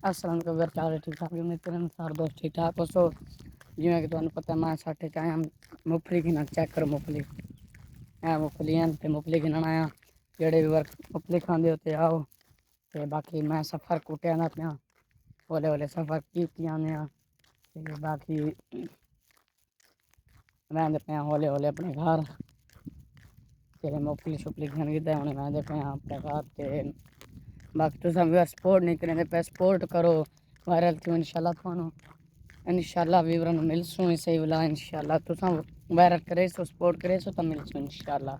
Aslan ਕੋ ਵਰ ਚਾਲ ਠੀਕ ਠਾਕ ਨੇ ਤੇਰੇ ਸਾਰ ਦੋਸਤ ਠੀਕ ਠਾਕ ਉਸੋ ਜਿਵੇਂ ਕਿ ਤੁਹਾਨੂੰ ਪਤਾ ਮੈਂ ਸਾਡੇ ਚ ਆਇਆ ਮੁਫਲੀ ਕੀ ਨਾ ਚੈੱਕ ਕਰੋ ਮੁਫਲੀ ਮੁਫਲੀਆਂ ਤੇ ਮੁਫਲੀ ਗਿਣਨ ਆਇਆ ਜਿਹੜੇ ਵੀ ਵਰਕ ਮੁਫਲੀ ਖਾਂਦੇ ਉੱਥੇ ਆਓ ਤੇ ਬਾਕੀ ਮੈਂ ਸਫ਼ਰ ਕੁੱਟਿਆ ਨਾ ਪਿਆ ਹੌਲੇ ਹੌਲੇ ਸਫ਼ਰ ਕੀਤੀਆਂ ਨੇ ਤੇ ਬਾਕੀ ਰਹਿੰਦੇ ਪਏ ਹੌਲੇ ਹੌਲੇ ਆਪਣੇ ਘਰ ਤੇ ਮੁਫਲੀ ਸ਼ੁਪਲੀ ਖਾਣ ਕਿਤੇ ਹੁਣ ਰਹਿੰਦੇ ਪਏ ਆਪਣੇ ਘਰ ਤੇ ਬਾਕੀ ਤੁਸੀਂ ਵੀ ਸਪੋਰਟ ਨਹੀਂ ਕरेंगे पे सपोर्ट करो वायरल थी इंशाल्लाह व्यूअर मिलसूँ सही वाला इंशाल्लाह तुसा वायरल करे सो सपोर्ट करे सो तो मिलसूँ इंशाल्लाह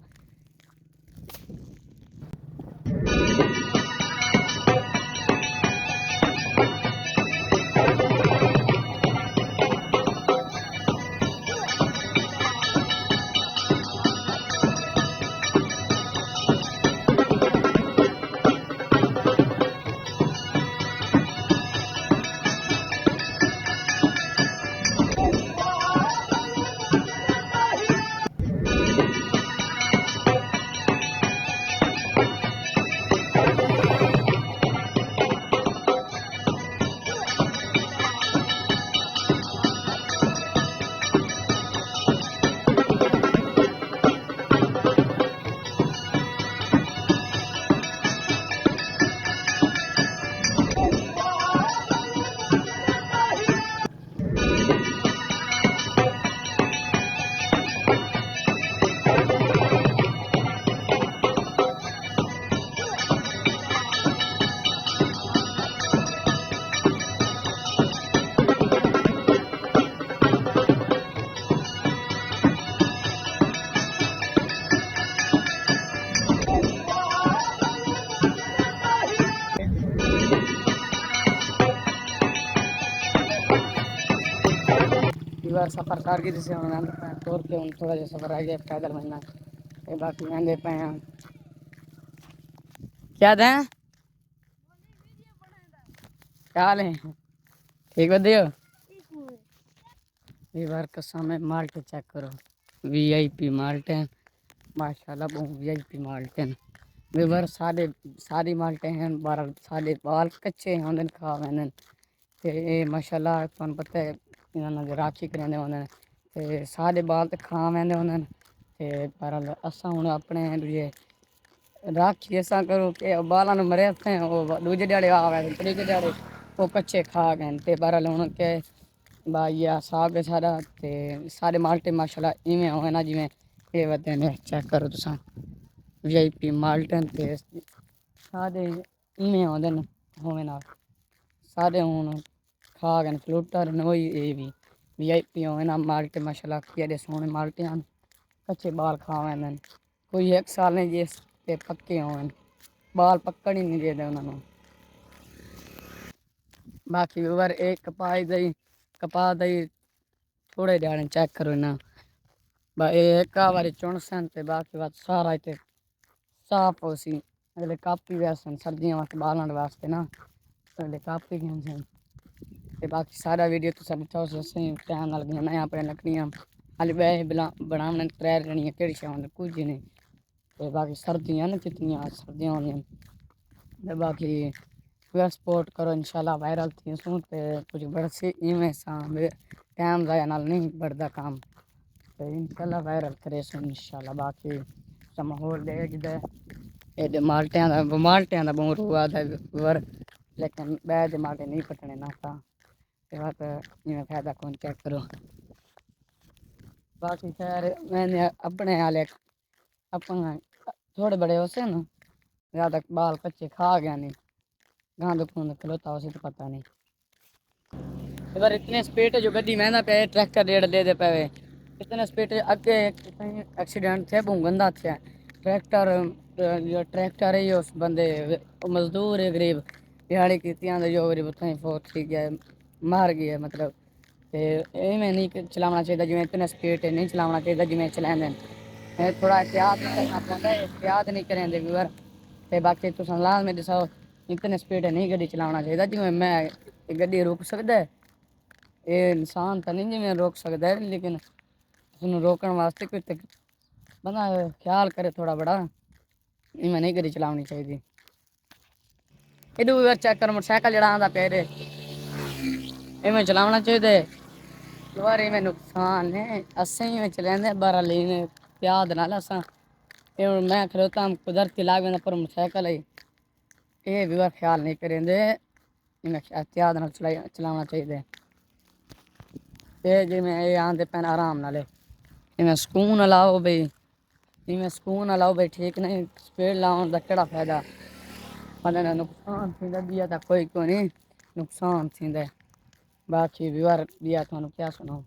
बार सफ़र कर गई जैसे तौर पे थोड़ा जहा सफ़र आ गया पैदल बनना बाकी आते पे क्या दें क्या हाल है ठीक बदे हो बार कसम है माल्टे चेक करो VIP माल्टे हैं माशाल्लाह बहुत VIP माल्टे हैं बार सारी माल्टे हैं 12 साढ़े बाल कच्चे होंगे खा मैंने ते माशाल्लाह तुहानू पता है इन्होंने राखी करेंदे होंदे ते सारे बाल ते खा वैंदे होंदे ते पर असां हुण अपने दूजे राखी ऐसा करो कि बालां नूं मरे हत्थें दूजे ध्याड़े आवे त्रीजे ध्याड़े वो कच्चे खा गए ते बहरहाल हुण के बाइया साहब के सारा ते सारे माल्टे माशाल्लाह इवें होए ना जिवें ये वदे ने चेक करो तुसां VIP माल्टे ते सारे इवें होंदे न होवे ना सारे हुण खा गए फ्लूटर न ये भी VIP होवे ना माल्टे माशाल्लाह केड़े सोहणे माल्टे हैं कच्चे बाल खा वैंदे कोई 1 साल नहीं जिस ते पक्के होवन बाल पक्कड़ ही नहीं देते उन्होंने बाकी ओवर एक कपाह दई थोड़े ध्यान चेक करो ना एक बारी चुनसन ते बाकी बात सारा इतने साफ हो सी अगले कापी वैसन सर्दियों वास्ते बालन वास्ते ना अगले कापी गए ते बाकी सारा वीडियो तो सब टाइम नाल बनाना अपने लकड़ियाँ हाली बे बनाने 3 जनियां केड़ी शाम कुछ नहीं ते बाकी सर्दियां न जितनियां सर्दियां होंदियां ते बाकी सपोर्ट करो इंशाल्लाह वायरल थी सूं ते कुछ बरसी इवें सा टाइम जाया नाल नहीं बढ़ता काम तो इंशाल्लाह वायरल करे सो इंशाल्लाह बाकी माहौल देखदे ये माल्टियां दा बहुत रुआ दा वर लेकिन बैद माल्टे नहीं पटने ना था बात इवें फायदा कौन चेक करो बाकी खैर मैंने अपने आले अपना थोड़े बड़े होसे ना ज़्यादा बाल कच्चे खा गया नहीं गांध खून खलोता उसे तो पता नहीं बार इतने स्पीड जो गड्डी महंगा पे ट्रैक्टर रेट दे पे इतने स्पीड अगे एक्सीडेंट थे बहुत गंदा थे ट्रैक्टर है उस बंदे मजदूर है गरीब दिहाड़ी की जो गरीब उतना फोट ठीक गया मार गया मतलब तो इवें नहीं चलाना चाहिए जिवें इतने स्पीड नहीं चलाना चाहिए जिवें चलाते थोड़ा एहतियात करना पौंदा एहतियात नहीं करेंगे व्यूअर ते बाकी तुस लाजमी दसो इतने स्पीड नहीं गड्डी चलाना चाहिए जिवें मैं गड्डी रोक सकदा है ये इंसान तो नहीं जिवें रोक सकदा है लेकिन उसनूं रोकने वास्ते कोई बंदा ख्याल करे थोड़ा बड़ा इवें नहीं गड्डी चलानी चाहिए ਇਹਨੂੰ ਵੀ ਚੈੱਕ ਕਰ ਮੋਟਰਸਾਈਕਲ ਜਿਹੜਾ ਆਂਦਾ ਪਿਆ ਇਹਦੇ ਇਵੇਂ ਚਲਾਉਣਾ ਚਾਹੀਦਾ ਦੁਬਾਰੇ ਇਵੇਂ ਨੁਕਸਾਨ ਨੇ ਅਸੀਂ ਇਵੇਂ ਚਲਾਉਂਦੇ 12 ਲੈਣ ਪਿਆਦ ਨਾਲ ਅਸਾਂ ਇਹ ਹੁਣ ਮੈਂ ਖਲੋਤਾ ਕੁਦਰਤੀ ਲਾਗ ਜਾਂਦਾ ਪਰ ਮੋਟਰਸਾਈਕਲ ਹੈ ਇਹ ਵੀ ਵਾ ਖਿਆਲ ਨਹੀਂ ਕਰਿੰਦੇ ਇਵੇਂ ਇhtiyat ਨਾਲ ਚਲਾਉਣਾ ਚਾਹੀਦਾ ਇਹ ਜਿਵੇਂ ਇਹ ਆਂਦੇ ਪੈਣ ਆਰਾਮ ਨਾਲ ਇਵੇਂ ਸਕੂਨ ਨਾਲ ਲਾਓ ਬਈ इवें सुकून लाओ भाई ठीक नहीं स्पीड लाओ का केड़ा फायदा वरना नुकसान थींदा दिया तो कोई नहीं नुकसान थींदा बाकी विवर दिया थानू क्या सुनाऊं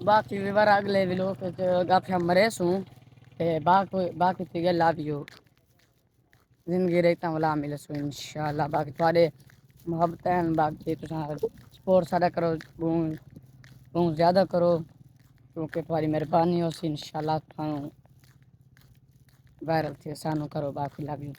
बाकी विवर अगले व्लॉग गप मरे सूं ते बाकी थी गल लाभियो जिंदगी रहता वाला मिले सो इंशाल्लाह बाकी थोड़े मोहब्बत बाकी तुसा सपोर्ट सारा करो बहुत ज़्यादा करो क्योंकि तुम्हारी मेहरबानी हो सी इंशाल्लाह थानू वायरल थे सानू करो बाकी लव यू